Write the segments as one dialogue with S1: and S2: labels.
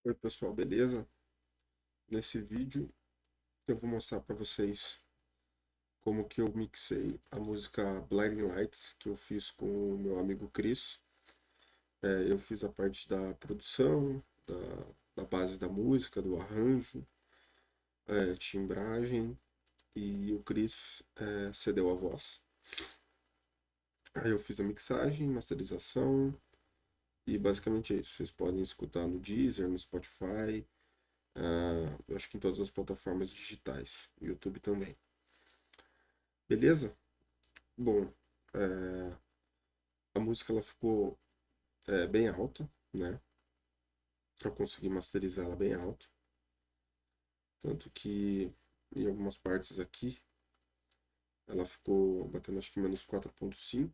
S1: Oi pessoal, beleza? Nesse vídeo eu vou mostrar para vocês como que eu mixei a música Blinding Lights que eu fiz com o meu amigo Chris. Eu fiz a parte da produção, da base da música, do arranjo, timbragem e o Chris cedeu a voz. Aí eu fiz a mixagem, masterização e basicamente é isso. Vocês podem escutar no Deezer, no Spotify, eu acho que em todas as plataformas digitais, YouTube também. Beleza? Bom, é, a música ela ficou bem alta, né? Eu consegui masterizar ela bem alto. Tanto que em algumas partes aqui ela ficou batendo acho que menos 4,5.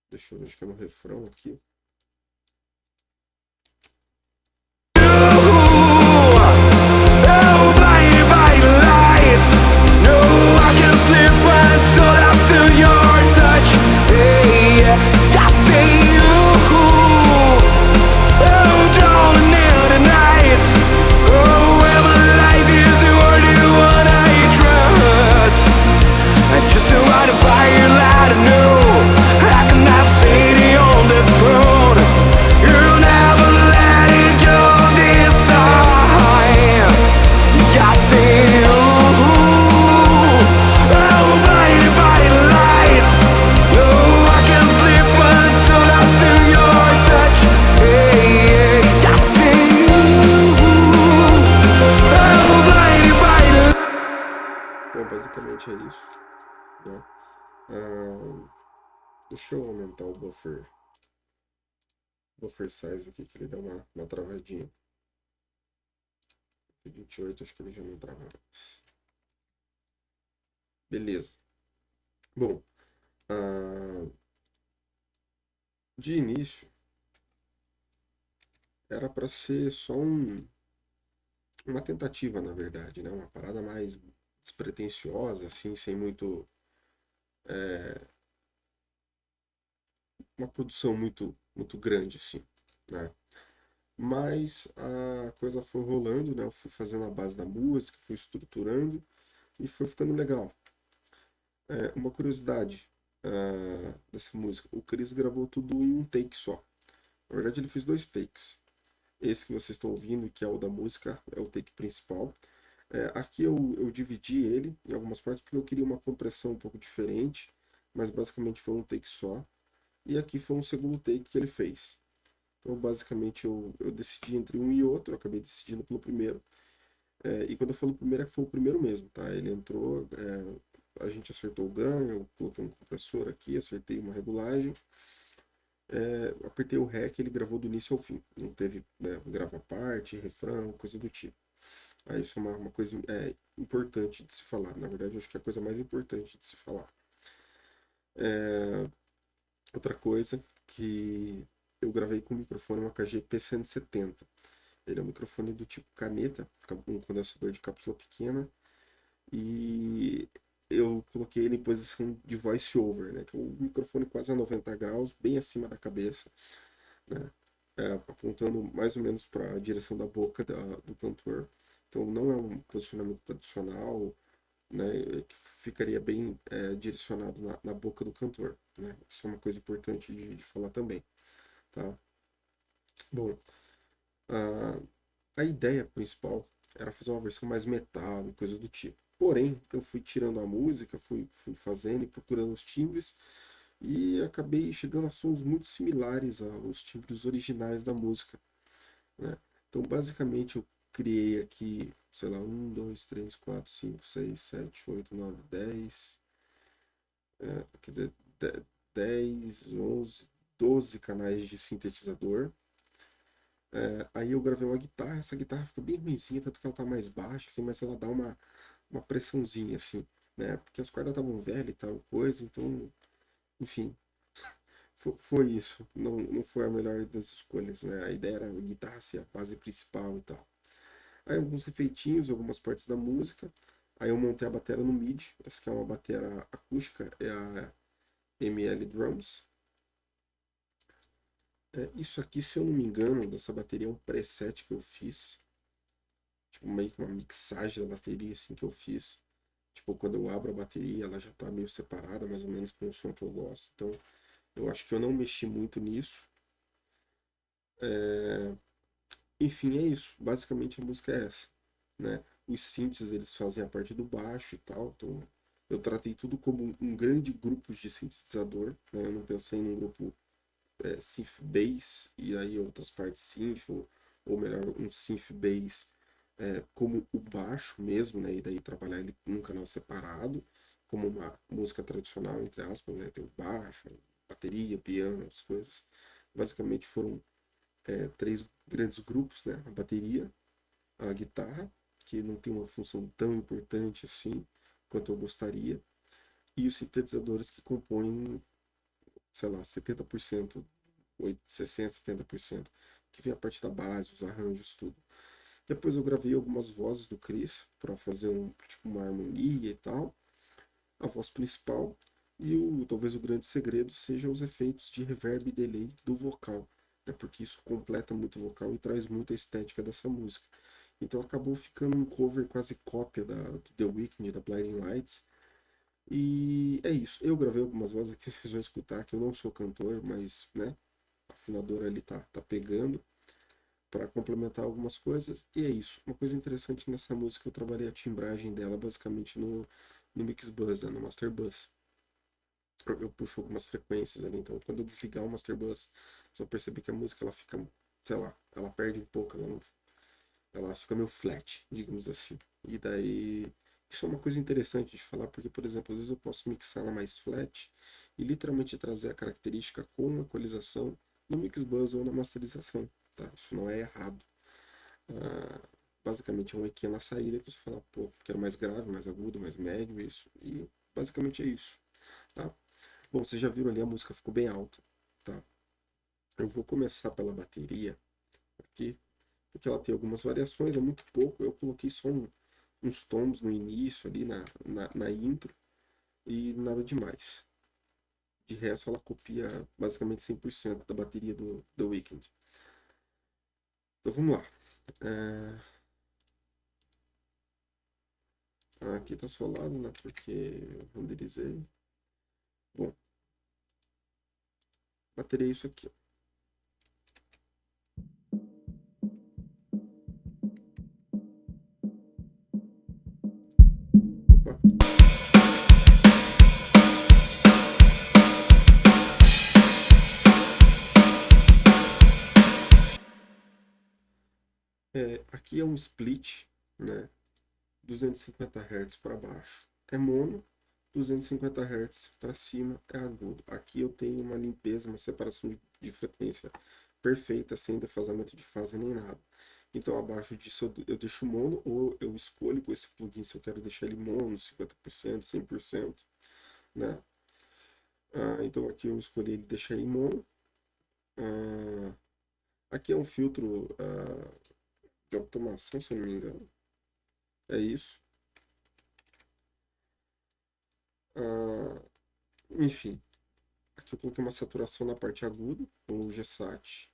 S1: Deixa eu ver, acho que é no refrão aqui.
S2: Just to ride a fire light, I know I can have city on the phone. You'll never let it go this time. I see you. Oh, blinded by the lights. No, I can't sleep until I feel your touch. Hey, I see you. Oh, blinded by the.
S1: Bom, basicamente é isso, né? Deixa eu aumentar o buffer size aqui, que ele dá uma travadinha. 28, acho que ele já não trava mais. Beleza. Bom, ah, de início era para ser só uma tentativa, na verdade, né? Uma parada mais despretensiosa, assim, sem muito, uma produção muito grande, assim, né? Mas a coisa foi rolando, né? Eu fui fazendo a base da música, fui estruturando e foi ficando legal. Uma curiosidade dessa música, o Chris gravou tudo em um take só. Na verdade, ele fez dois takes. Esse que vocês estão ouvindo, que é o da música, é o take principal. Aqui eu dividi ele em algumas partes porque eu queria uma compressão um pouco diferente, mas basicamente foi um take só. E aqui foi um segundo take que ele fez. Então, basicamente, eu decidi entre um e outro, eu acabei decidindo pelo primeiro. E quando eu falo primeiro, é que foi o primeiro mesmo, tá? Ele entrou, a gente acertou o ganho, eu coloquei um compressor aqui, acertei uma regulagem, apertei o REC, ele gravou do início ao fim. Não teve, né, grava parte, refrão, coisa do tipo. Isso é uma coisa importante de se falar. Na verdade, eu acho que é a coisa mais importante de se falar. Outra coisa que eu gravei com o microfone um AKG P170. Ele é um microfone do tipo caneta, um condensador de cápsula pequena. E eu coloquei ele em posição de voice over, né? Que é um microfone quase a 90 graus, bem acima da cabeça, né? Apontando mais ou menos para a direção da boca do cantor. Então não é um posicionamento tradicional, né, que ficaria bem direcionado na boca do cantor, né? Isso é uma coisa importante de falar também, tá? Bom, a, a ideia principal era fazer uma versão mais metal e coisa do tipo. Porém, eu fui tirando a música, fui fazendo e procurando os timbres e acabei chegando a sons muito similares aos timbres originais da música, né? Então, basicamente, eu criei aqui, sei lá, um 2 3 4 5 6 7 8 9 10, quer dizer, 10, 11, 12 canais de sintetizador. Aí eu gravei uma guitarra, essa guitarra ficou bem ruimzinha, tanto que ela tá mais baixa, assim, mas ela dá uma pressãozinha, assim, né? Porque as cordas estavam velhas e tal coisa, então, enfim, foi isso. Não foi a melhor das escolhas, né? A ideia era a guitarra ser a base principal e tal. Aí alguns efeitinhos, algumas partes da música. Aí eu montei a bateria no MIDI, essa que é uma bateria acústica, é a ML Drums. Isso aqui, se eu não me engano, dessa bateria é um preset que eu fiz. Tipo, meio que uma mixagem da bateria, assim, que eu fiz. Tipo, quando eu abro a bateria, ela já tá meio separada, mais ou menos, com o som que eu gosto. Então, eu acho que eu não mexi muito nisso. Enfim, é isso. Basicamente, a música é essa, né? Os synths, eles fazem a parte do baixo e tal. Então, eu tratei tudo como um grande grupo de sintetizador, né? Eu não pensei num grupo synth bass e aí outras partes synth, ou melhor, um synth bass como o baixo mesmo, né? E daí trabalhar ele num canal separado, como uma música tradicional, entre aspas, né? Tem o baixo, bateria, piano, as coisas. Basicamente foram três grandes grupos, né? A bateria, a guitarra, que não tem uma função tão importante assim quanto eu gostaria, e os sintetizadores que compõem, sei lá, 70%, 60, 70%, que vem a parte da base, os arranjos, tudo. Depois eu gravei algumas vozes do Chris para fazer tipo, uma harmonia e tal, a voz principal, e talvez o grande segredo seja os efeitos de reverb e delay do vocal, né, porque isso completa muito o vocal e traz muita estética dessa música. Então acabou ficando um cover quase cópia do The Weeknd, da Blinding Lights. E é isso. Eu gravei algumas vozes aqui, vocês vão escutar, que eu não sou cantor, mas, né, a afinadora ali tá pegando para complementar algumas coisas. E é isso. Uma coisa interessante nessa música, eu trabalhei a timbragem dela basicamente no Mix Bus, né, no Master Bus. Eu puxo algumas frequências ali, então quando eu desligar o Master Bus, você vai perceber que a música ela fica, sei lá, ela perde um pouco, ela fica meio flat, digamos assim. E daí, isso é uma coisa interessante de falar, porque, por exemplo, às vezes eu posso mixar ela mais flat e literalmente trazer a característica com equalização no mix bus ou na masterização, tá? Isso não é errado. Ah, basicamente é um EQ na saída que você fala, pô, quero mais grave, mais agudo, mais médio, isso. E basicamente é isso, tá? Bom, vocês já viram ali, a música ficou bem alta, tá? Eu vou começar pela bateria aqui, porque ela tem algumas variações, é muito pouco. Eu coloquei só uns tons no início ali na intro e nada demais. De resto, ela copia basicamente 100% da bateria do The Weeknd. Então vamos lá. Aqui tá solado, né? Porque eu renderizei. Bom, bateria é isso aqui. Opa. Aqui é um split, né? 250 Hz para baixo é mono, 250 Hz para cima é agudo. Aqui eu tenho uma limpeza, uma separação de frequência perfeita, sem defasamento de fase nem nada. Então abaixo disso eu deixo mono, ou eu escolho com esse plugin se eu quero deixar ele mono, 50%, 100%, né? Então aqui eu escolhi ele deixar em mono. Aqui é um filtro de automação, se eu não me engano. É isso. Enfim, aqui eu coloquei uma saturação na parte aguda, com o G-Sat.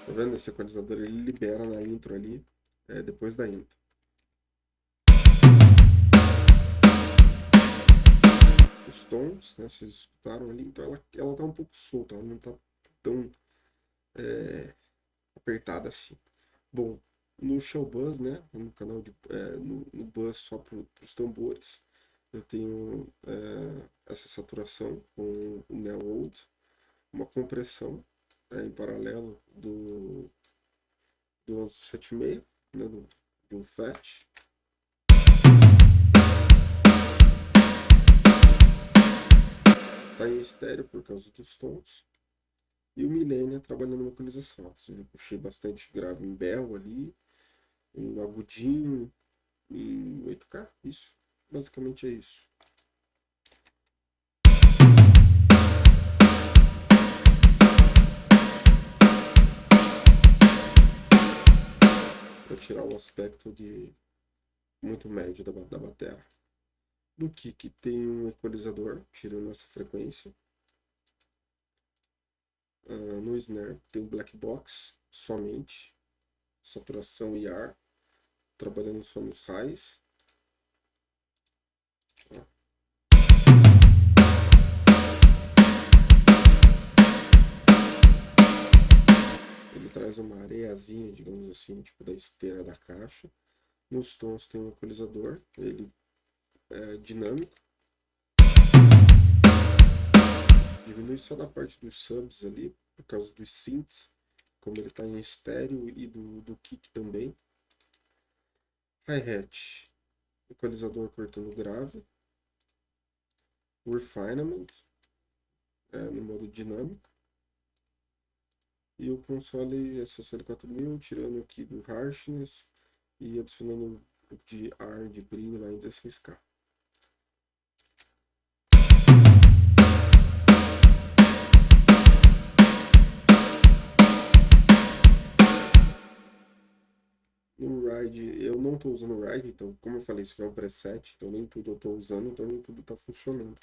S1: Tá vendo? Esse equalizador ele libera na intro ali, depois da intro. Os tons, né, vocês escutaram ali, então ela tá um pouco solta, ela não tá tão apertada assim. Bom, no Show Buzz, né, no canal no Buzz só para os tambores, eu tenho essa saturação com o Neo Old, uma compressão em paralelo do 1176, né, de um FET. Tá em estéreo por causa dos tons. E o Millennia trabalhando na equalização. Eu puxei bastante grave em Bell ali, um agudinho em 8K. Isso. Basicamente é isso. tirar o aspecto de muito médio da bateria. No kick tem um equalizador, tirando essa frequência. No snare tem um black box, somente saturação e ar, trabalhando só nos highs. Ele traz uma areiazinha, digamos assim, tipo da esteira da caixa. Nos tons tem um equalizador, ele é dinâmico. Diminui só da parte dos subs ali, por causa dos synths, como ele está em estéreo, e do kick também. Hi-hat, equalizador cortando grave. Refinement, no modo dinâmico. E o console SSL 4000, tirando aqui do harshness e adicionando um pouco de ar, de brilho lá em 16K. No ride, eu não estou usando o ride, então, como eu falei, isso aqui é um preset, então nem tudo eu estou usando, então nem tudo está funcionando.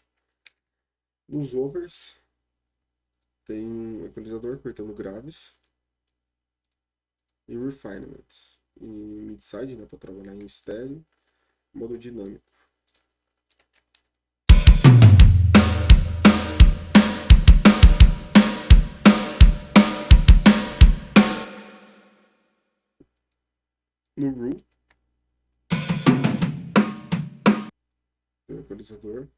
S1: Nos overs, tem um equalizador cortando graves e refinement. E midside, né, para trabalhar em estéreo, modo dinâmico. No room, tem um equalizador.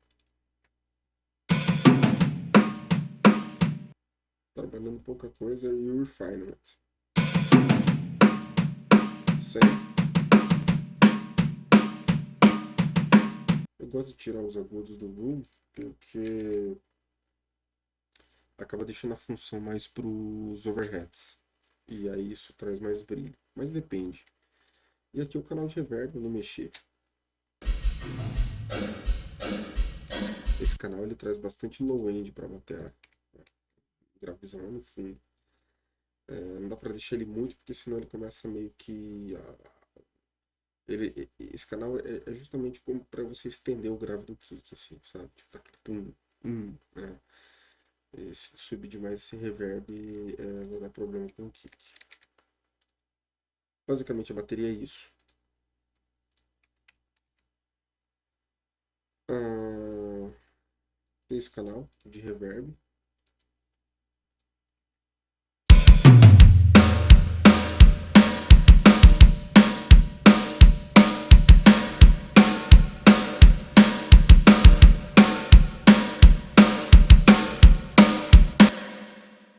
S1: Trabalhando pouca coisa e o refinement. Sem. Eu gosto de tirar os agudos do room porque acaba deixando a função mais para os overheads. E aí isso traz mais brilho. Mas depende. E aqui o canal de reverb, eu não mexi. Esse canal ele traz bastante low end para a bateria. Gravizão lá no fundo. Não dá para deixar ele muito, porque senão ele começa meio que esse canal é justamente como para você estender o grave do kick, assim, sabe? Tipo, aquele né? Se subir demais esse reverb, vai dar problema com o kick. Basicamente a bateria é isso. Tem esse canal de reverb.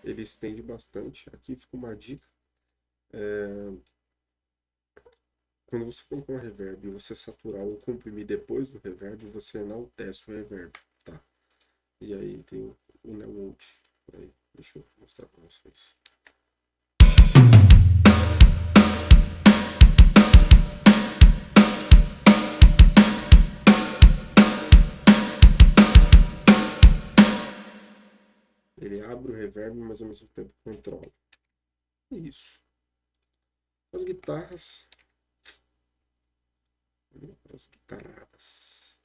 S1: Ele estende bastante. Aqui fica uma dica. Quando você colocar um reverb e você saturar ou comprimir depois do reverb, você enaltece o reverb, tá? E aí tem o Neowood. Deixa eu mostrar para vocês. Ele abre o reverb, mas ao mesmo tempo controla. Isso. As guitarras. As guitarradas.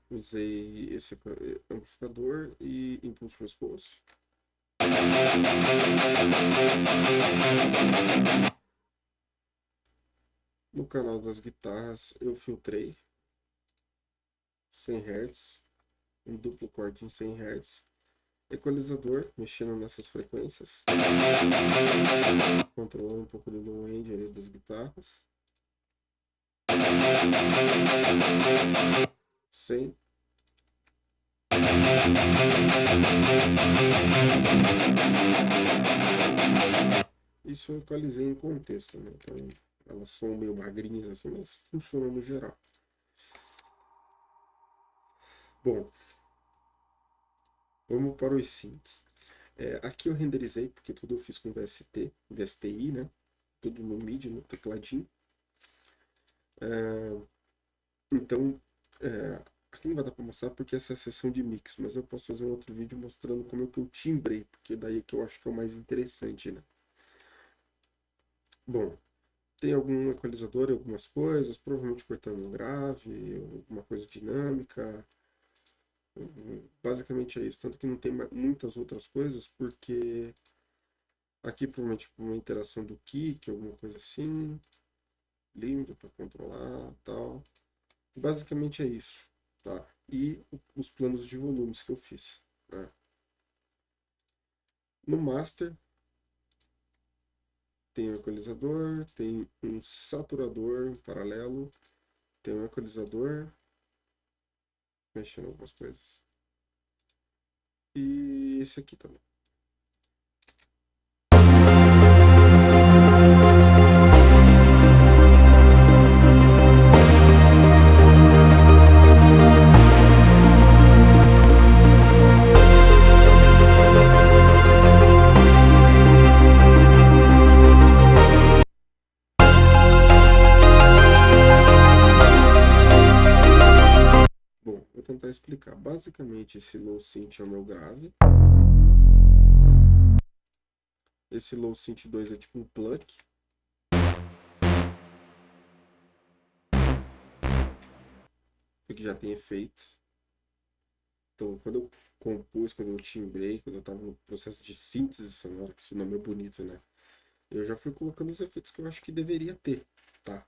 S1: Usei esse amplificador e Impulse Response. No canal das guitarras eu filtrei 100 Hz, um duplo corte em 100 Hz, equalizador mexendo nessas frequências, controlando um pouco do low end ali das guitarras, 100. Isso eu equalizei em contexto, né? Então elas são meio magrinhas assim, mas funcionam no geral. Bom, vamos para os synths. Aqui eu renderizei, porque tudo eu fiz com VSTi, né? Tudo no MIDI, no tecladinho. Então, aqui não vai dar para mostrar porque essa é a sessão de mix, mas eu posso fazer um outro vídeo mostrando como é que eu timbrei, porque daí é que eu acho que é o mais interessante, né? Bom, tem algum equalizador em algumas coisas, provavelmente cortando um grave, alguma coisa dinâmica. Basicamente é isso. Tanto que não tem muitas outras coisas, porque aqui provavelmente uma interação do kick, alguma coisa assim, limpo para controlar, tal. Basicamente é isso, tá? E os planos de volumes que eu fiz, né? No master tem um equalizador, tem um saturador em paralelo, tem um equalizador mexendo algumas coisas. E esse aqui também. Bom, vou tentar explicar. Basicamente, esse low synth é o meu grave. Esse low synth 2 é tipo um pluck. Que já tem efeito. Então, quando eu compus, quando eu timbrei, quando eu estava no processo de síntese sonora, que esse nome é bonito, né? Eu já fui colocando os efeitos que eu acho que deveria ter, tá?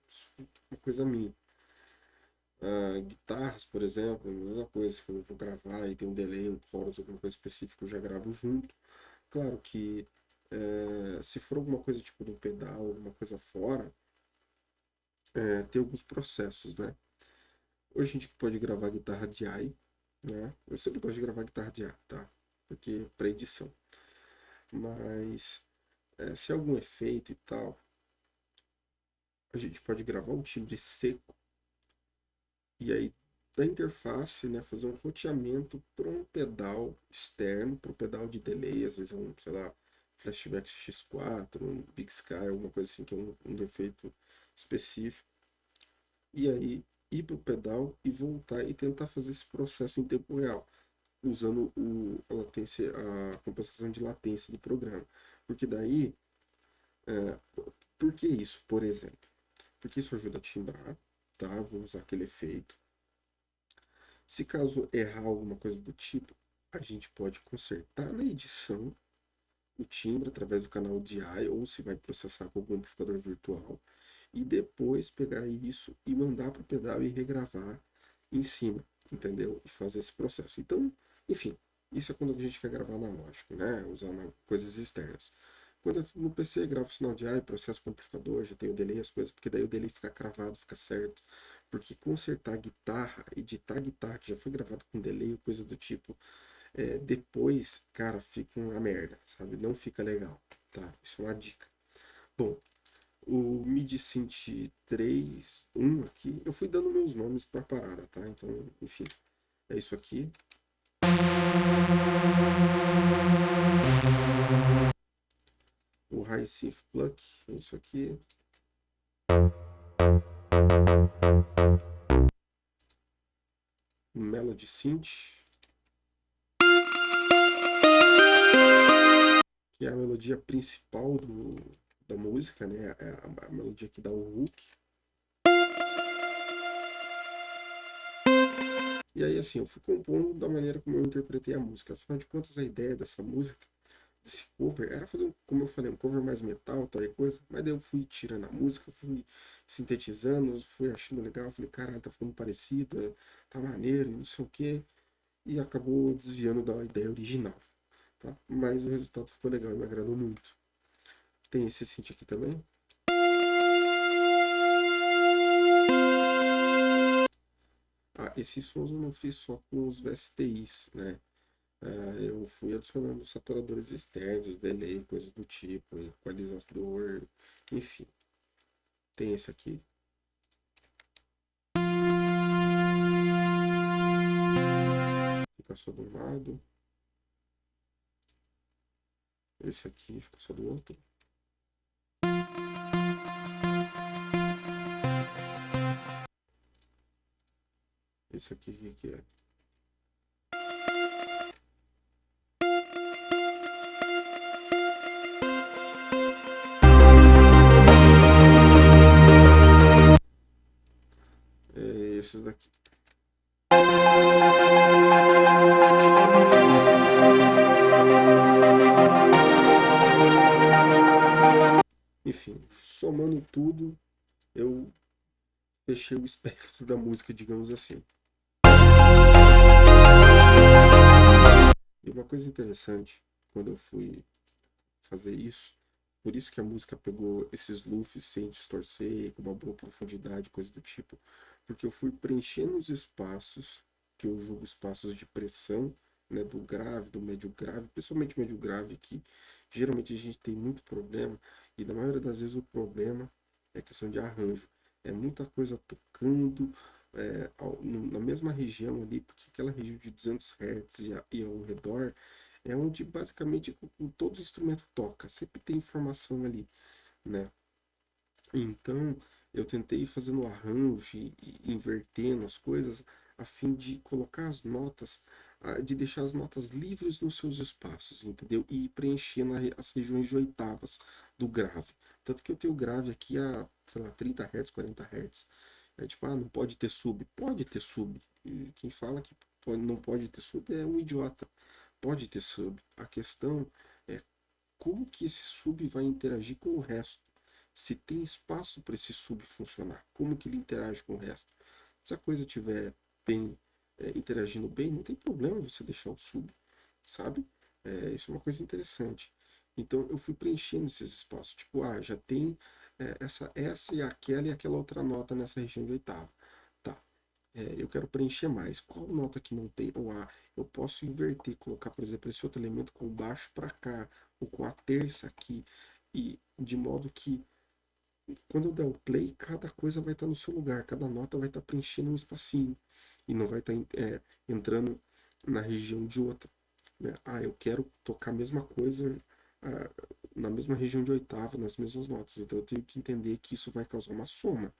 S1: Isso é uma coisa minha. Guitarras, por exemplo, a mesma coisa. Quando eu vou gravar e tem um delay, um chorus, alguma coisa específica, eu já gravo junto. Claro que se for alguma coisa tipo no pedal, alguma coisa fora, tem alguns processos, né? Hoje a gente pode gravar guitarra DI, né? Eu sempre gosto de gravar guitarra DI, tá? Porque para edição. Mas se é algum efeito e tal, a gente pode gravar um timbre seco e aí da interface, né, fazer um roteamento para um pedal externo, para um pedal de delay, às vezes é um, sei lá, Flashback X4, um Big Sky, alguma coisa assim que é um defeito específico. E aí ir para o pedal e voltar e tentar fazer esse processo em tempo real, usando a latência, a compensação de latência do programa. Porque daí, é, por que isso, por exemplo? Porque isso ajuda a timbrar, tá? Vou usar aquele efeito. Se caso errar alguma coisa do tipo, a gente pode consertar na edição o timbre através do canal DI ou se vai processar com algum amplificador virtual e depois pegar isso e mandar para o pedal e regravar em cima, entendeu? E fazer esse processo. Então, enfim, isso é quando a gente quer gravar analógico, né? Usando coisas externas. Quando é tudo no PC, gravo o sinal de AI, processo com o amplificador, já tem o delay, as coisas, porque daí o delay fica cravado, fica certo. Porque consertar a guitarra, editar a guitarra que já foi gravado com delay, coisa do tipo, depois, cara, fica uma merda, sabe? Não fica legal, tá? Isso é uma dica. Bom, o MIDI Synth 3, 1 aqui, eu fui dando meus nomes pra parada, tá? Então, enfim, é isso aqui. O High Synth Pluck, é isso aqui. O Melody Synth, que é a melodia principal da música, né? É a melodia que dá o hook. E aí, assim, eu fui compondo da maneira como eu interpretei a música. Afinal de contas, a ideia dessa música, desse cover, era fazer, como eu falei, um cover mais metal, tal e coisa. Mas daí eu fui tirando a música, fui sintetizando, fui achando legal. Falei, caralho, tá ficando parecido, tá maneiro, não sei o quê. E acabou desviando da ideia original, tá? Mas o resultado ficou legal e me agradou muito. Tem esse synth aqui também. Esses sons eu não fiz só com os VSTIs, né? Eu fui adicionando saturadores externos, delay, coisa do tipo, equalizador, enfim. Tem esse aqui. Fica só de um lado. Esse aqui fica só do outro. isso aqui, o que que é? É esses daqui. Enfim, somando tudo, eu fechei o espectro da música, digamos assim. E uma coisa interessante, quando eu fui fazer isso, por isso que a música pegou esses loops sem distorcer, com uma boa profundidade, coisa do tipo, porque eu fui preenchendo os espaços, que eu julgo espaços de pressão, né, do grave, do médio grave, principalmente médio grave, que geralmente a gente tem muito problema, e na maioria das vezes o problema é questão de arranjo. É muita coisa tocando na mesma região ali, porque aquela região de 200 Hz e ao redor é onde basicamente todo instrumento toca, sempre tem informação ali, né? Então eu tentei fazendo o arranjo e invertendo as coisas a fim de colocar as notas, de deixar as notas livres nos seus espaços, entendeu? E ir preenchendo as regiões de oitavas do grave. Tanto que eu tenho grave aqui a, sei lá, 30 Hz, 40 Hz. É tipo, não pode ter sub. Pode ter sub. E quem fala que não pode ter sub é um idiota. Pode ter sub. A questão é como que esse sub vai interagir com o resto. Se tem espaço para esse sub funcionar, como que ele interage com o resto. Se a coisa estiver bem, interagindo bem, não tem problema você deixar o sub, sabe? Isso é uma coisa interessante. Então eu fui preenchendo esses espaços. Tipo, já tem essa e aquela outra nota nessa região de oitava. Tá, eu quero preencher mais. Qual nota que não tem? Ou eu posso inverter, colocar, por exemplo, esse outro elemento com o baixo para cá, ou com a terça aqui, e de modo que quando eu der o play, cada coisa vai estar no seu lugar, cada nota vai estar preenchendo um espacinho e não vai estar entrando na região de outra, né? Eu quero tocar a mesma coisa ah, na mesma região de oitava, nas mesmas notas, então eu tenho que entender que isso vai causar uma soma,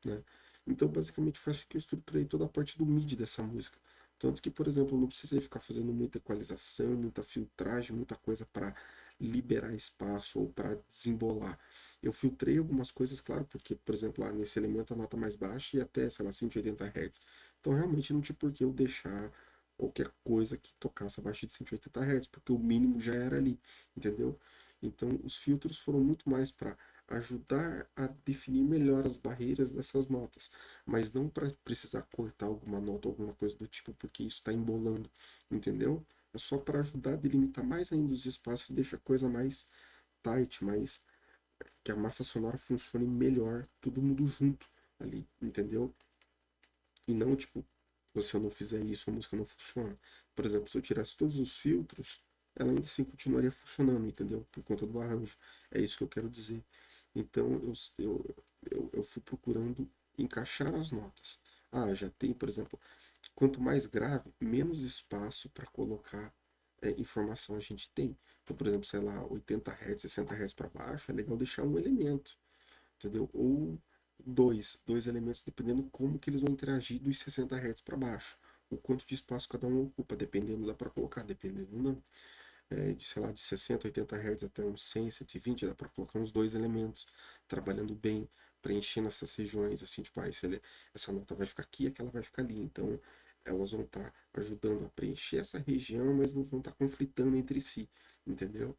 S1: né? Então, basicamente, foi assim que eu estruturei toda a parte do MIDI dessa música. Tanto que, por exemplo, eu não precisei ficar fazendo muita equalização, muita filtragem, muita coisa para liberar espaço ou para desembolar. Eu filtrei algumas coisas, claro, porque, por exemplo, lá nesse elemento a nota mais baixa e até, sei lá, 180 Hz. Então, realmente não tinha por que eu deixar qualquer coisa que tocasse abaixo de 180 Hz, porque o mínimo já era ali, entendeu? Então, os filtros foram muito mais para ajudar a definir melhor as barreiras dessas notas, mas não para precisar cortar alguma nota ou alguma coisa do tipo, porque isso está embolando, entendeu? É só para ajudar a delimitar mais ainda os espaços e deixar a coisa mais tight, mais que a massa sonora funcione melhor, todo mundo junto ali, entendeu? E não tipo, se eu não fizer isso, a música não funciona. Por exemplo, se eu tirasse todos os filtros, ela ainda assim continuaria funcionando, entendeu? Por conta do arranjo. É isso que eu quero dizer. Então eu fui procurando encaixar as notas. Já tem, por exemplo, quanto mais grave, menos espaço para colocar informação a gente tem. Então, por exemplo, sei lá, 80 Hz, 60 Hz para baixo, é legal deixar um elemento, entendeu? Ou dois elementos, dependendo como que eles vão interagir dos 60 Hz para baixo. O quanto de espaço cada um ocupa, dependendo dá para colocar, dependendo não. De, sei lá, de 60, 80 Hz até uns 100, 120, dá para colocar uns dois elementos, trabalhando bem, preenchendo essas regiões, assim, tipo, essa nota vai ficar aqui, aquela vai ficar ali. Então, elas vão estar ajudando a preencher essa região, mas não vão estar conflitando entre si, entendeu?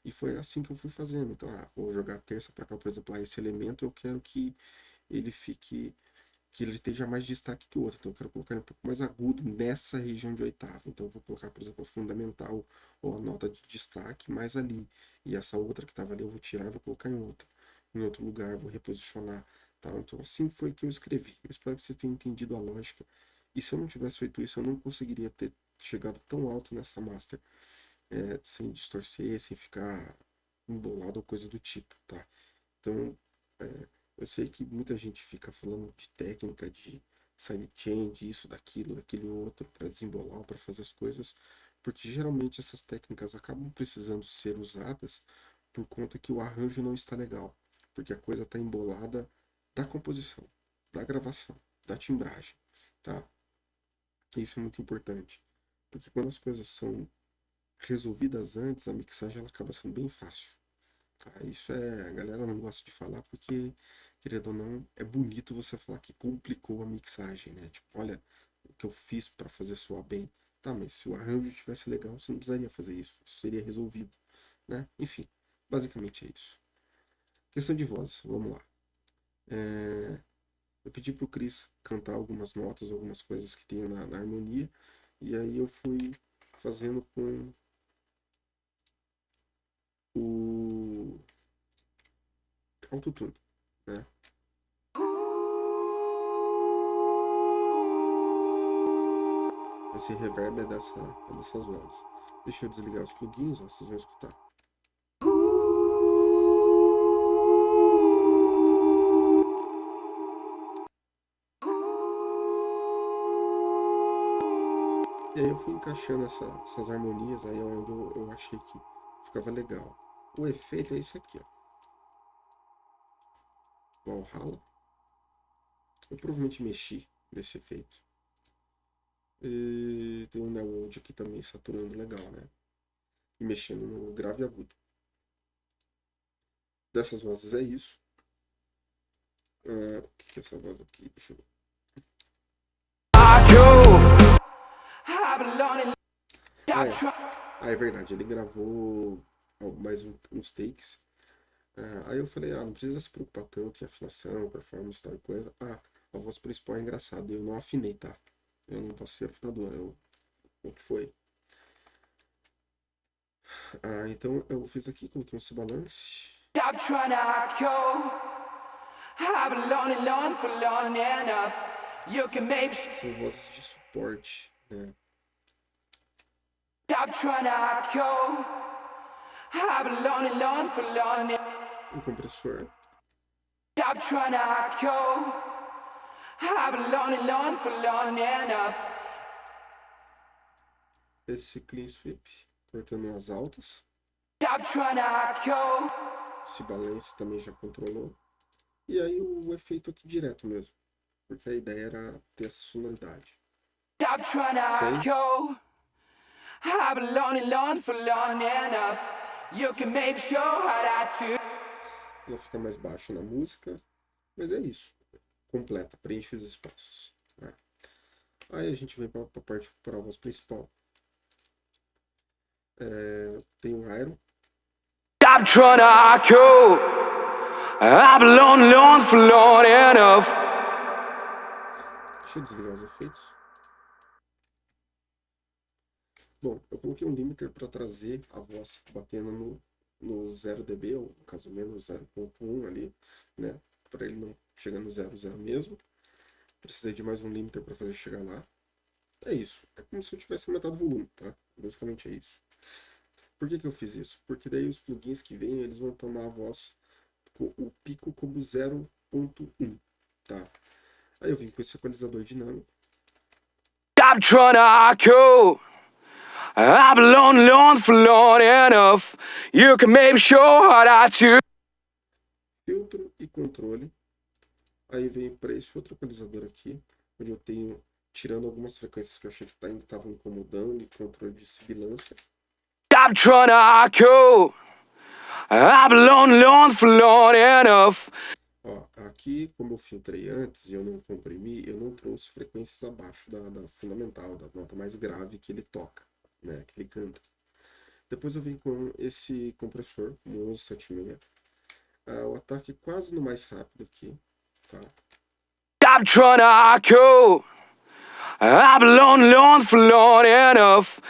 S1: E foi assim que eu fui fazendo. Então, vou jogar a terça para cá, por exemplo, esse elemento eu quero que ele fique que ele esteja mais destaque que o outro. Então eu quero colocar ele um pouco mais agudo nessa região de oitava. Então eu vou colocar, por exemplo, a fundamental ou a nota de destaque mais ali. E essa outra que estava ali eu vou tirar e vou colocar em outro lugar, vou reposicionar. Tá? Então assim foi que eu escrevi. Eu espero que você tenha entendido a lógica. E se eu não tivesse feito isso, eu não conseguiria ter chegado tão alto nessa master sem distorcer, sem ficar embolado ou coisa do tipo, tá? Então, eu sei que muita gente fica falando de técnica, de sidechain, disso, daquilo, daquele outro, para desembolar, para fazer as coisas, porque geralmente essas técnicas acabam precisando ser usadas por conta que o arranjo não está legal, porque a coisa está embolada da composição, da gravação, da timbragem, tá? Isso é muito importante. Porque quando as coisas são resolvidas antes, a mixagem ela acaba sendo bem fácil. Tá? Isso a galera não gosta de falar porque, querendo ou não, é bonito você falar que complicou a mixagem, né? Tipo, olha o que eu fiz para fazer soar bem. Tá, mas se o arranjo estivesse legal, você não precisaria fazer isso. Isso seria resolvido, né? Enfim, basicamente é isso. Questão de voz, vamos lá. Eu pedi pro Chris cantar algumas notas, algumas coisas que tem na harmonia, e aí eu fui fazendo com o autotune, né? Esse reverb é dessas vozes. Deixa eu desligar os plugins, ó, vocês vão escutar. E aí eu fui encaixando essas harmonias aí onde eu achei que ficava legal. O efeito é esse aqui, ó. Valhalla. Eu provavelmente mexi nesse efeito. E tem um Newold aqui também saturando legal, né? E mexendo no grave e agudo. Dessas vozes é isso. O que é essa voz aqui? Deixa eu ver. É verdade, ele gravou mais uns takes. Aí eu falei, não precisa se preocupar tanto em afinação, performance, tal coisa. A voz principal é engraçada, eu não afinei, tá? Eu não passei afinador, o que foi? Então eu fiz aqui, coloquei um balance.
S2: Stop trying to go. I've been lonely for long enough. You can maybe
S1: São vozes de suporte, né?
S2: stop trying to go. I've been lonely for long enough.
S1: Um compressor.
S2: Stop trying to go. I've been lonely for long enough.
S1: Esse clean sweep, cortando as altas.
S2: Stop trying to go.
S1: Esse balance também já controlou. E aí o efeito aqui direto mesmo. Porque a ideia era ter essa sonoridade.
S2: Stop trying to go. I've been lonely for long enough. You can maybe show how that too.
S1: Ela fica mais baixa na música, mas é isso. Completa, preenche os espaços. Né? Aí a gente vem para a parte para a voz principal. Tem o Iron.
S2: Stop trying to go. I've been lonely for long enough.
S1: Deixa eu desligar os efeitos. Bom, eu coloquei um limiter para trazer a voz batendo no 0 dB, ou no caso menos 0.1 ali, né? Para ele não chegar no 0,0 mesmo. Precisei de mais um limiter para fazer chegar lá. É isso. É como se eu tivesse aumentado o volume, tá? Basicamente é isso. Por que eu fiz isso? Porque daí os plugins que vêm, eles vão tomar a voz, o pico como 0.1, tá? Aí eu vim com esse equalizador dinâmico.
S2: Stop trying to go. I've been lonely for long enough. You can maybe show how that too.
S1: Filtro e controle. Aí vem para esse outro equalizador aqui, onde eu tenho, tirando algumas frequências que eu achei que estavam incomodando, e controle de sibilância.
S2: Stop trying to go. I've been lonely for long enough.
S1: Ó, aqui, como eu filtrei antes e eu não comprimi, eu não trouxe frequências abaixo da fundamental, da nota mais grave que ele toca, né, que ele canta. Depois eu venho com esse compressor, um 1176. O ataque quase no mais rápido aqui, tá?
S2: Stop trying to go. I've been lonely for long enough.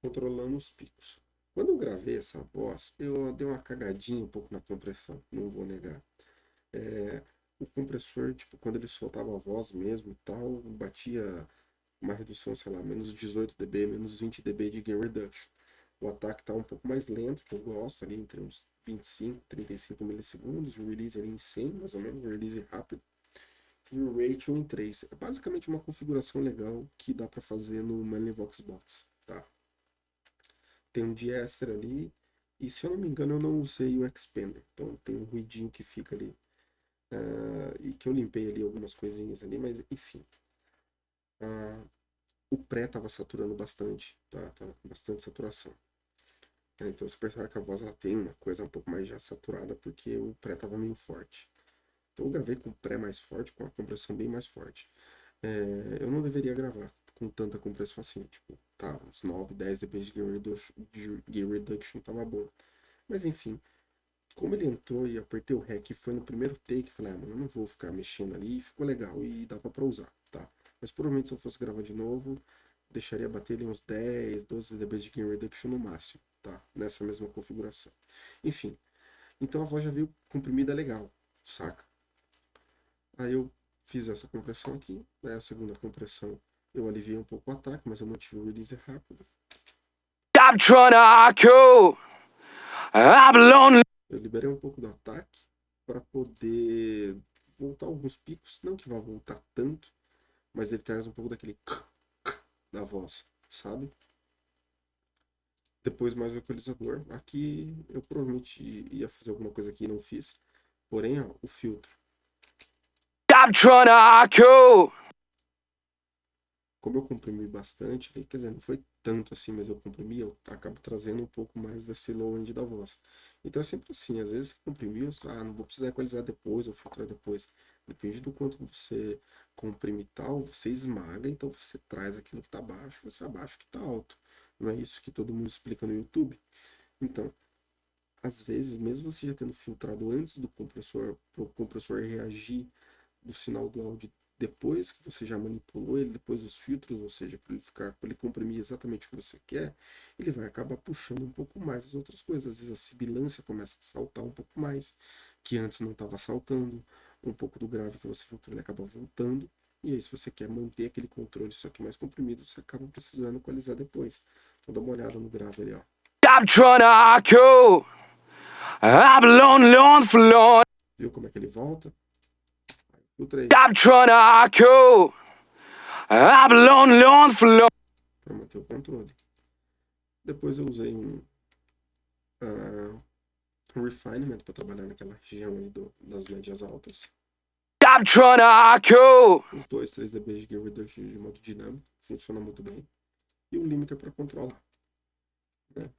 S1: Controlando os picos. Quando eu gravei essa voz, eu dei uma cagadinha um pouco na compressão, não vou negar. O compressor, tipo, quando ele soltava a voz mesmo e tal, batia uma redução, sei lá, menos 18 dB, menos 20 dB de gain reduction. O ataque tá um pouco mais lento, que eu gosto, ali entre uns 25, 35 milissegundos, o release ali em 100, mais ou menos, o release rápido. E o ratio em 3. É basicamente uma configuração legal que dá para fazer no Manley Voxbox, tá? Tem um diester ali, e se eu não me engano eu não usei o expander, então tem um ruidinho que fica ali, e que eu limpei ali algumas coisinhas ali, mas enfim. o pré tava saturando bastante, tá? Tava com bastante saturação. Então você percebe que a voz ela tem uma coisa um pouco mais já saturada porque o pré tava meio forte. Então eu gravei com o pré mais forte, com a compressão bem mais forte. Eu não deveria gravar com tanta compressão assim, tipo, tá, uns 9, 10 dB de gain reduction tava bom. Mas enfim, como ele entrou e apertei o REC e foi no primeiro take, falei, mano, eu não vou ficar mexendo ali, ficou legal e dava pra usar, tá? Mas provavelmente se eu fosse gravar de novo, deixaria bater ali uns 10, 12 dB de gain reduction no máximo, tá? Nessa mesma configuração. Enfim, então a voz já veio comprimida legal, saca? Aí eu fiz essa compressão aqui, né? A segunda compressão eu aliviei um pouco o ataque, mas eu mantive o release rápido. Eu liberei um pouco do ataque para poder voltar alguns picos, não que vá voltar tanto, mas ele traz um pouco daquele da voz, sabe? Depois mais o equalizador. Aqui eu provavelmente ia fazer alguma coisa aqui e não fiz. Porém, ó, o filtro. Como eu comprimi bastante, quer dizer, não foi tanto assim, mas eu comprimi, eu acabo trazendo um pouco mais desse low end da voz. Então é sempre assim, às vezes você comprimiu, não vou precisar equalizar depois ou filtrar depois. Depende do quanto você comprime tal, você esmaga, então você traz aquilo que tá baixo, você abaixa o que tá alto. Não é isso que todo mundo explica no YouTube? Então, às vezes, mesmo você já tendo filtrado antes do compressor, para o compressor reagir do sinal do áudio depois que você já manipulou ele, depois dos filtros, ou seja, para ele comprimir exatamente o que você quer, ele vai acabar puxando um pouco mais as outras coisas. Às vezes a sibilância começa a saltar um pouco mais, que antes não estava saltando, um pouco do grave que você filtrou ele acaba voltando, e aí se você quer manter aquele controle só que mais comprimido, você acaba precisando equalizar depois. Então dá uma olhada no grave ali, ó. Viu como é que ele volta? Filtra aí. Para manter o controle. Depois eu usei um refinement para trabalhar naquela região aí das médias altas. Uns 2, 3 dB de gain reduction de modo dinâmico. Funciona muito bem. E um limiter para controlar. Né?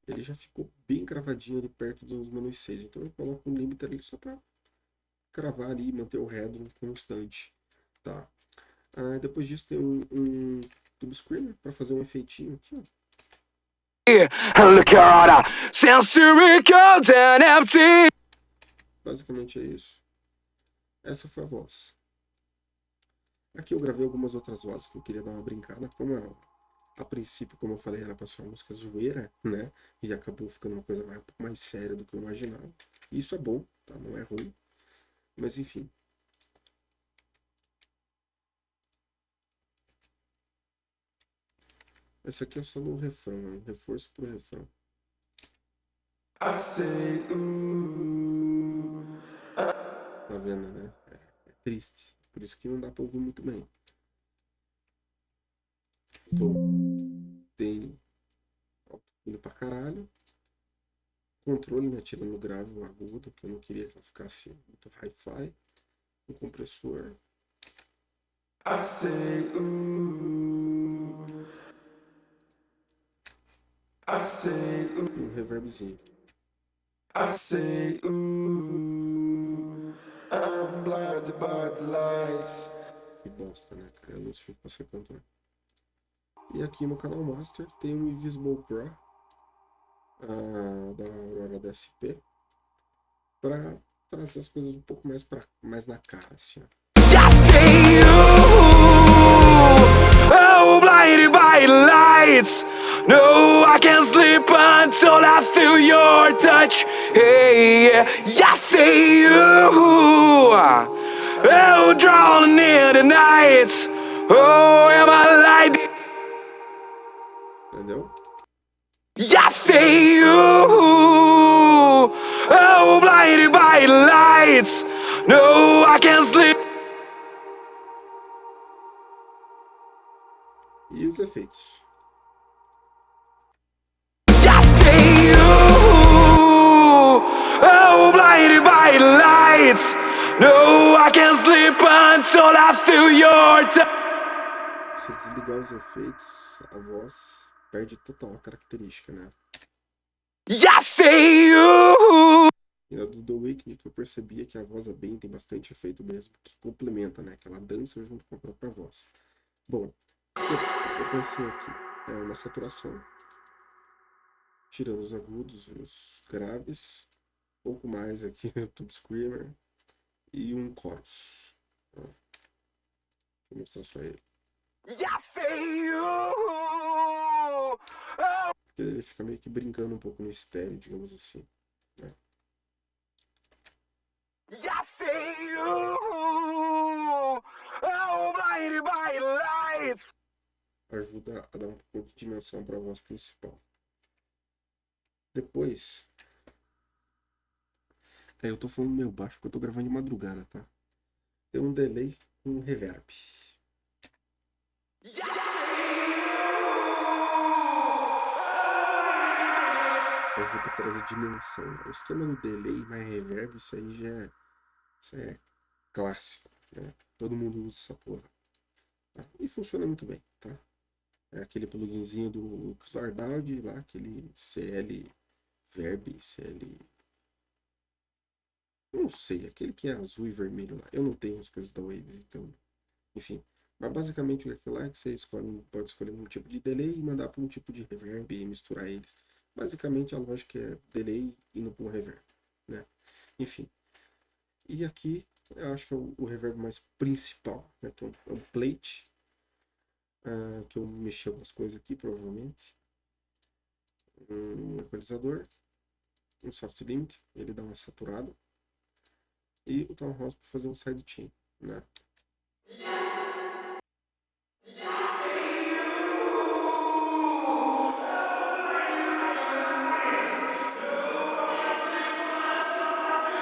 S1: Ele já ficou bem cravadinho ali perto dos menos 6. Então eu coloco um limiter ali só para cravar ali e manter o headroom constante. Tá? Depois disso tem um tube screamer para fazer um efeitinho aqui, ó. Basicamente é isso. Essa foi a voz. Aqui eu gravei algumas outras vozes que eu queria dar uma brincada. Como a princípio, como eu falei, era pra ser uma música zoeira, né? E acabou ficando uma coisa um pouco mais séria do que eu imaginava. Isso é bom, tá? Não é ruim. Mas enfim. Esse aqui é só no refrão, um reforço pro refrão. I say, tá vendo, né? É triste. Por isso que não dá pra ouvir muito bem. Tem autotune pra caralho. Controle, né? Tirando o grave o agudo, que eu não queria que ela ficasse muito hi-fi. Um compressor. I say, I say, e um reverbzinho. I say, I'm blinded by the lights. Que bosta, né, cara? Eu não sei pra ser cantor. E aqui no canal Master tem um Invisible Pro da Aurora DSP pra trazer as coisas um pouco mais na cara, assim, ó. Oh, blinded by lights. No, I can't sleep until I feel your touch. Hey, I see you. Oh, drawn near the nights. Oh, am I light? Entendeu? I see you. Oh, blinded by lights. No, I can't sleep. E os efeitos. Oh, blinded by lights. No, I can't sleep until I feel your touch. desligar os efeitos, a voz perde total a característica, né? E na do The Awakening que eu percebia que a voz tem bastante efeito mesmo, que complementa, né? Que ela dança junto com a própria voz. Bom, eu pensei aqui na saturação, tirando os agudos e os graves, um pouco mais aqui no Tube Screamer e um chorus. Vou mostrar só ele. Porque ele fica meio que brincando um pouco no estéreo, digamos assim. Né? Ajuda a dar um pouco de dimensão para a voz principal. Depois, eu tô falando meio baixo porque eu tô gravando de madrugada, tá? Tem um delay com reverb. Ajuda a trazer dimensão. O esquema do delay mais reverb, isso é clássico, né? Todo mundo usa essa porra. Tá? E funciona muito bem, tá? É aquele pluginzinho do Xardald lá, aquele CL Verb, CL... Não sei, aquele que é azul e vermelho lá. Eu não tenho as coisas da Waves, então... Enfim. Mas basicamente aquilo lá é que você pode escolher um tipo de delay e mandar para um tipo de reverb e misturar eles. Basicamente a lógica é delay indo para um reverb, né? Enfim. E aqui eu acho que é o reverb mais principal, né? Que é um plate. Que eu mexi algumas coisas aqui, provavelmente. Um equalizador. Um soft limit, ele dá uma saturada. E o Townhouse para fazer um sidechain, né?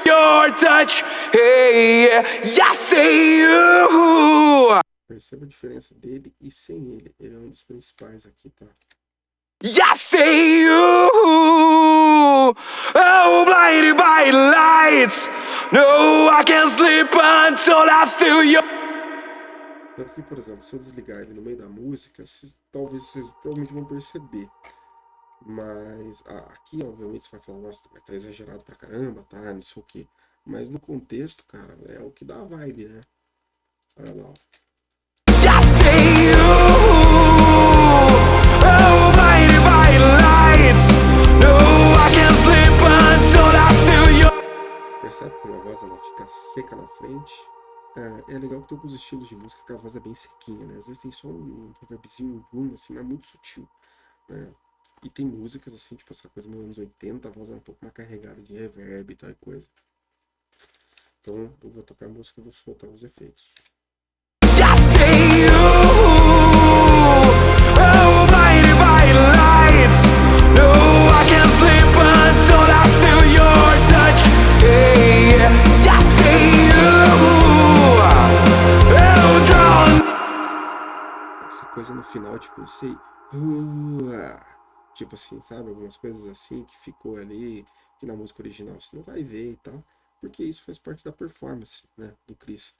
S2: Your touch, hey,
S1: Perceba a diferença dele e sem ele. Ele é um dos principais aqui, tá?
S2: Oh, blinded by lights. No, I can't sleep until I feel you.
S1: Tanto que, por exemplo, se eu desligar ele no meio da música, talvez vocês provavelmente vão perceber. Mas aqui, obviamente, você vai falar, nossa, mas tá exagerado pra caramba, tá? Não sei o quê. Mas no contexto, cara, é o que dá a vibe, né? Olha lá, ó. Percebe como a voz ela fica seca na frente? É legal que tem alguns estilos de música que a voz é bem sequinha, né? Às vezes tem só um reverbzinho, um boom, assim, mas muito sutil, né? E tem músicas assim, tipo essa coisa meio anos 80, a voz é um pouco mais carregada de reverb e tal e coisa. Então eu vou tocar a música e vou soltar os efeitos. Essa coisa no final, tipo, eu sei. Tipo assim, sabe? Algumas coisas assim que ficou ali, que na música original você não vai ver e tal. Porque isso faz parte da performance, né, do Chris.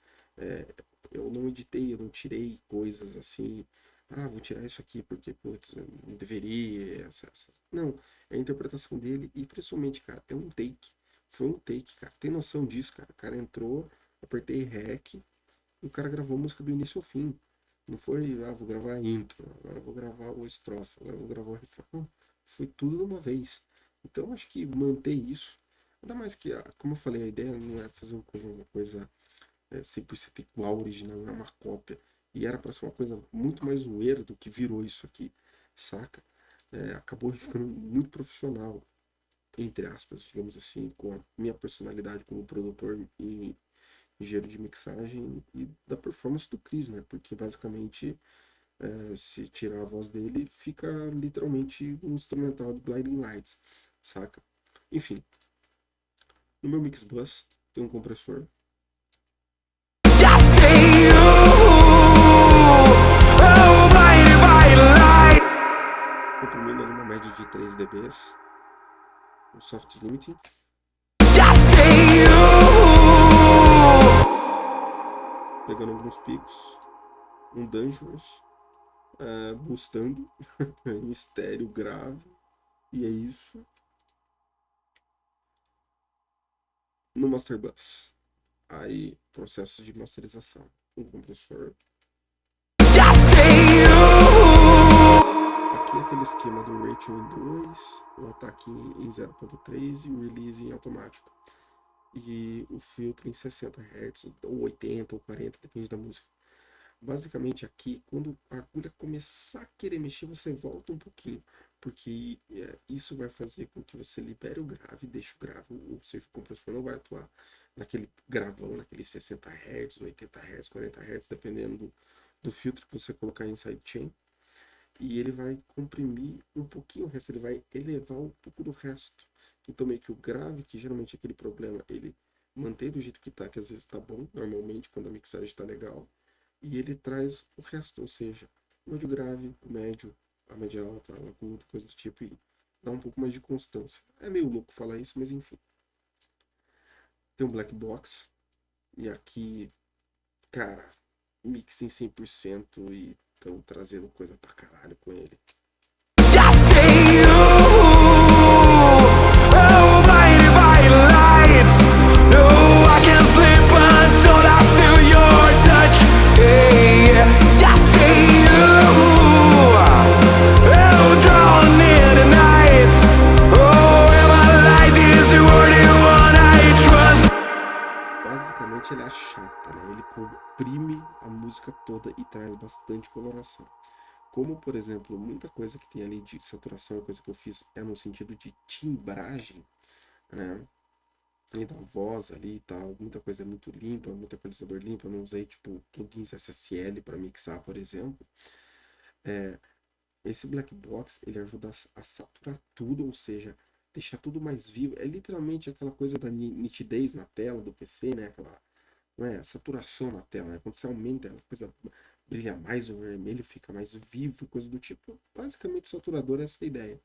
S1: Eu não editei, eu não tirei coisas assim. Vou tirar isso aqui porque, putz, eu não deveria. Não, é a interpretação dele e principalmente, cara, é um take. Foi um take, cara. Tem noção disso, cara? O cara entrou, apertei REC e o cara gravou a música do início ao fim. Não foi, vou gravar a intro, agora vou gravar o estrofe, agora vou gravar o refrão. Não, foi tudo de uma vez. Então acho que manter isso, ainda mais que, como eu falei, a ideia não é fazer uma coisa 100% igual ao original, não é uma cópia. E era para ser uma coisa muito mais zoeira do que virou isso aqui, saca? Acabou ficando muito profissional, entre aspas, digamos assim, com a minha personalidade como produtor e engenheiro de mixagem e da performance do Chris, né? Porque basicamente, se tirar a voz dele, fica literalmente um instrumental do Blinding Lights, saca? Enfim, no meu Mix Bus tem um compressor. Comprimindo ali uma média de 3 dBs, um soft limiting. Pegando alguns picos, um Dangerous boostando em estéreo grave, e é isso. No Master Bus, aí processo de masterização, um compressor. Aqui é aquele esquema do ratio em 2, o ataque em 0.3 e o release em automático. E o filtro em 60 Hz, ou 80 ou 40, depende da música. Basicamente aqui, quando a agulha começar a querer mexer, você volta um pouquinho, porque isso vai fazer com que você libere o grave, deixe o grave, ou seja, o compressor não vai atuar naquele gravão, naquele 60 Hz, 80 Hz, 40 Hz, dependendo do filtro que você colocar em sidechain. E ele vai comprimir um pouquinho o resto, ele vai elevar um pouco do resto. Então meio que o grave, que geralmente é aquele problema, ele mantém do jeito que tá, que às vezes tá bom, normalmente quando a mixagem tá legal. E ele traz o resto, ou seja, o médio grave, o médio, a média alta, o agudo, coisa do tipo, e dá um pouco mais de constância. É meio louco falar isso, mas enfim. Tem um black box, e aqui, cara, mix em 100% e estão trazendo coisa pra caralho com ele. Basicamente ele é chata, né? Ele comprime a música toda e traz bastante coloração. Como, por exemplo, muita coisa que tem ali de saturação, coisa que eu fiz é no sentido de timbragem, né? E da voz ali e tal, muita coisa é muito limpa, muito equalizador limpo. Eu não usei, tipo, plugins SSL para mixar, por exemplo. Esse black box, ele ajuda a saturar tudo, ou seja, deixar tudo mais vivo. É literalmente aquela coisa da nitidez na tela do PC, né? Aquela, não é, saturação na tela, né? Quando você aumenta, a coisa brilha mais, o vermelho fica mais vivo, coisa do tipo. Basicamente, o saturador é essa a ideia.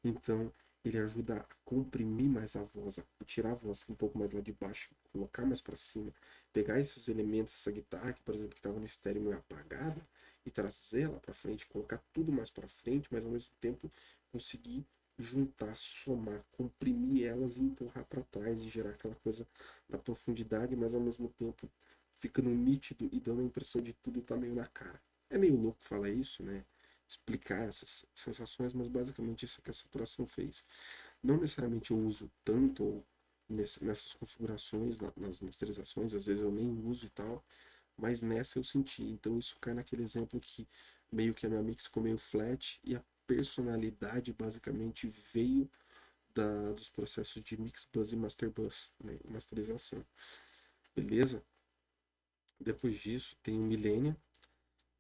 S1: Então, ele ajuda a comprimir mais a voz, a tirar a voz um pouco mais lá de baixo, colocar mais para cima, pegar esses elementos, essa guitarra que, por exemplo, que estava no estéreo meio apagada, e trazer ela para frente, colocar tudo mais para frente, mas ao mesmo tempo conseguir juntar, somar, comprimir elas e empurrar para trás e gerar aquela coisa da profundidade, mas ao mesmo tempo ficando nítido e dando a impressão de tudo tá meio na cara. É meio louco falar isso, né? Explicar essas sensações, mas basicamente isso é que a saturação fez. Não necessariamente eu uso tanto ou nessas configurações, nas masterizações, às vezes eu nem uso e tal, mas nessa eu senti. Então isso cai naquele exemplo que meio que a minha mix ficou meio flat e a personalidade basicamente veio dos processos de mix bus e master bus, né? Masterização. Beleza? Depois disso tem o Millennium,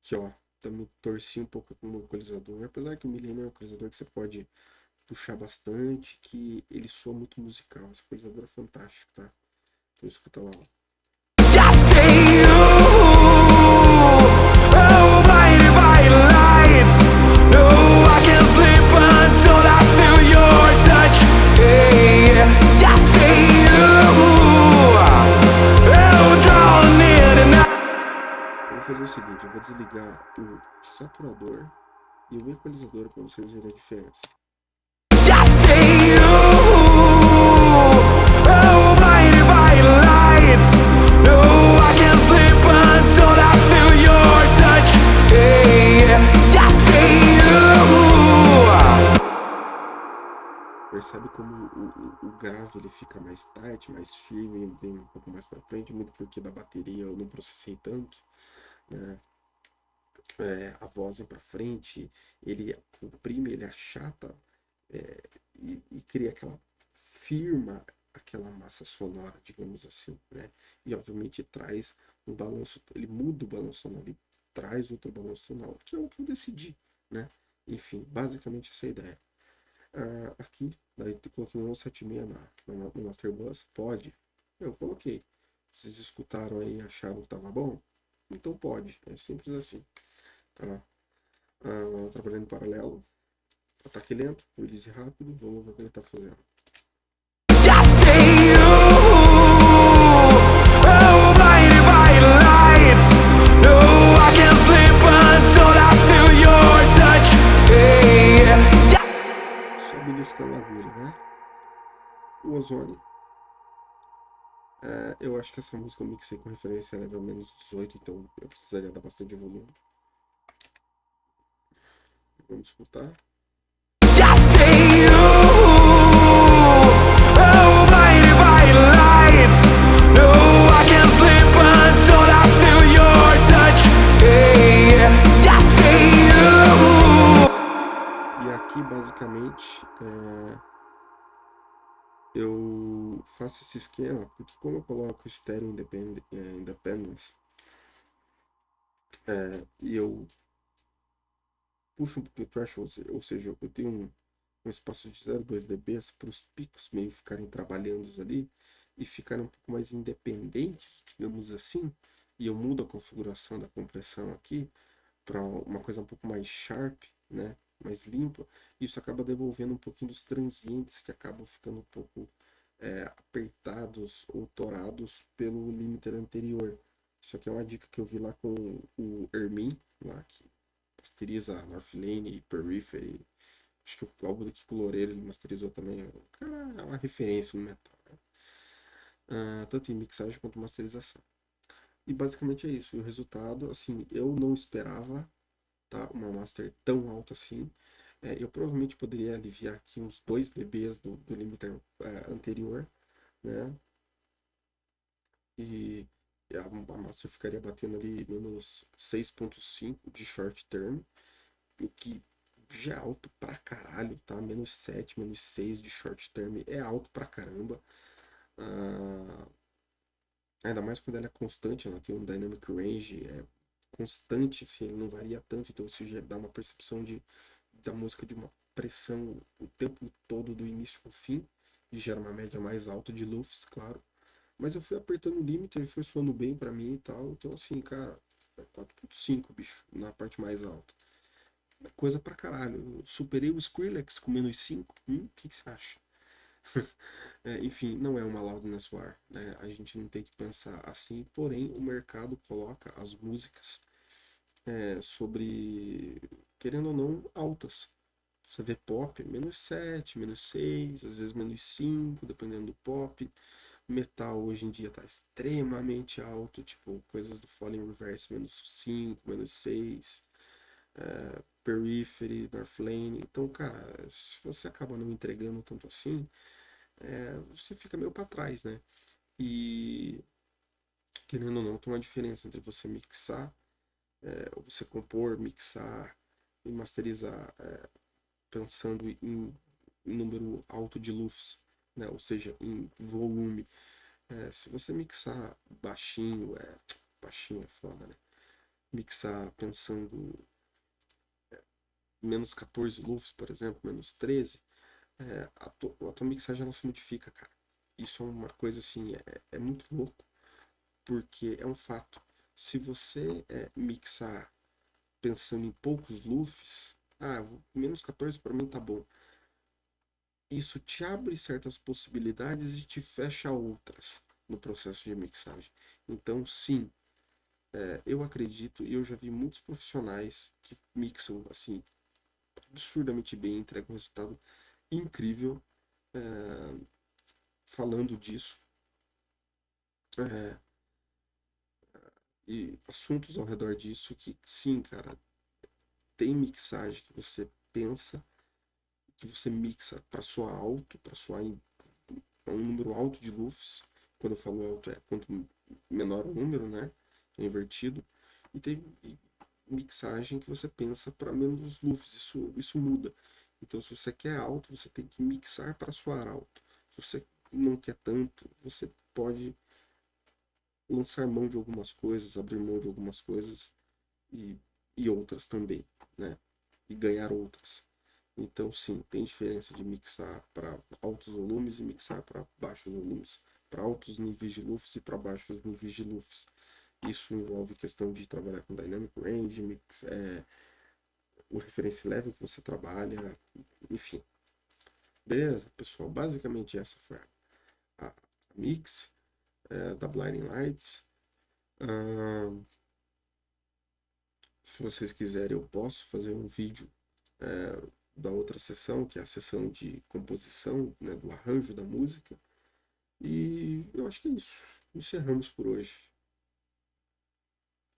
S1: que ó, também torci um pouco com o equalizador, apesar que o Millennium é um equalizador que você pode puxar bastante, que ele soa muito musical. Esse equalizador é fantástico, tá? Então escuta lá, ó. Fazer o seguinte, eu vou desligar o saturador e o equalizador para vocês verem a diferença. Percebe como o grave ele fica mais tight, mais firme, vem um pouco mais para frente, muito porque da bateria eu não processei tanto, né? A voz vem para frente, ele comprime, ele achata e cria aquela firma, aquela massa sonora, digamos assim, né? E obviamente traz um balanço, ele muda o balanço sonoro, ele traz outro balanço sonoro, que é o que eu decidi, né? Enfim, basicamente essa é a ideia. Aqui, daí eu coloquei um 176 no Master Bus, pode? Eu coloquei. Vocês escutaram aí e acharam que tava bom? Então pode, é simples assim. Tá? Trabalhando em paralelo, ataque lento, release rápido, vamos ver o que ele tá fazendo. No, I can't sleep until I feel you. beliscando a agulha, né? O Ozone. Eu acho que essa música eu mixei com referência a level menos 18, então eu precisaria dar bastante volume. Vamos escutar.
S2: Just see you, oh mighty, mighty lights. No, I can't sleep until I feel your touch. Hey, just see you.
S1: E aqui, basicamente, eu faço esse esquema, porque como eu coloco Stereo Independence, e eu puxo um pouquinho o threshold, ou seja, eu tenho um espaço de 0,2 dB para os picos meio ficarem trabalhando ali e ficarem um pouco mais independentes, digamos assim, e eu mudo a configuração da compressão aqui para uma coisa um pouco mais sharp, né, mais limpa. Isso acaba devolvendo um pouquinho dos transientes que acabam ficando um pouco apertados ou torados pelo limiter anterior. Isso aqui é uma dica que eu vi lá com o Hermin, lá que masteriza Northlane e Periphery. Acho que o álbum do Kiko Loureiro ele masterizou também. O cara é uma referência no metal, né? Tanto em mixagem quanto masterização. E basicamente é isso. E o resultado, assim, eu não esperava, tá, uma master tão alta assim. Eu provavelmente poderia aliviar aqui uns 2 dBs do limiter anterior, né? E a master ficaria batendo ali menos 6,5 de short term, o que já é alto pra caralho, tá? Menos 7, menos 6 de short term é alto pra caramba. Ainda mais quando ela é constante, ela tem um dynamic range constante, assim, ele não varia tanto, então isso já dá uma percepção da música de uma pressão o tempo todo, do início ao fim, e gera uma média mais alta de lufs, claro. Mas eu fui apertando o limite, ele foi soando bem pra mim e tal, então assim, cara, 4,5, bicho, na parte mais alta. Coisa pra caralho. Eu superei o Skrillex com menos 5. O que você acha? Enfim, não é uma loudness war, né? A gente não tem que pensar assim, porém o mercado coloca as músicas sobre, querendo ou não, altas. Você vê pop, menos 7, menos 6, às vezes menos 5, dependendo do pop. Metal hoje em dia tá extremamente alto, tipo coisas do Falling Reverse, menos 5, menos 6. Periphery, Northlane. Então, cara, se você acaba não entregando tanto assim, você fica meio para trás, né? E querendo ou não, tem uma diferença entre você mixar, ou você compor, mixar e masterizar, pensando em número alto de lufs, né? Ou seja, em volume. Se você mixar baixinho, baixinho é foda, né? Mixar pensando menos 14 lufs, por exemplo, menos 13, a tua mixagem ela se modifica, cara. Isso é uma coisa assim, é muito louco, porque é um fato. Se você mixar pensando em poucos lufs, menos 14 para mim tá bom. Isso te abre certas possibilidades e te fecha outras no processo de mixagem. Então, sim, eu acredito e eu já vi muitos profissionais que mixam assim absurdamente bem, entregam um resultado incrível falando disso. É, e assuntos ao redor disso que, sim, cara, tem mixagem que você pensa, que você mixa para soar alto, para soar em um número alto de lufs. Quando eu falo alto, quanto menor o número, né? É invertido. E tem mixagem que você pensa para menos lufs. Isso muda. Então, se você quer alto, você tem que mixar para soar alto. Se você não quer tanto, você pode lançar mão de algumas coisas, abrir mão de algumas coisas e, e outras também, né? E ganhar outras. Então, sim, tem diferença de mixar para altos volumes e mixar para baixos volumes, para altos níveis de lufs e para baixos níveis de lufs. Isso envolve questão de trabalhar com dynamic range, o reference level que você trabalha, enfim. Beleza, pessoal? Basicamente essa foi a mix da Blinding Lights. Se vocês quiserem, eu posso fazer um vídeo da outra sessão, que é a sessão de composição, né, do arranjo da música. E eu acho que é isso. Encerramos por hoje.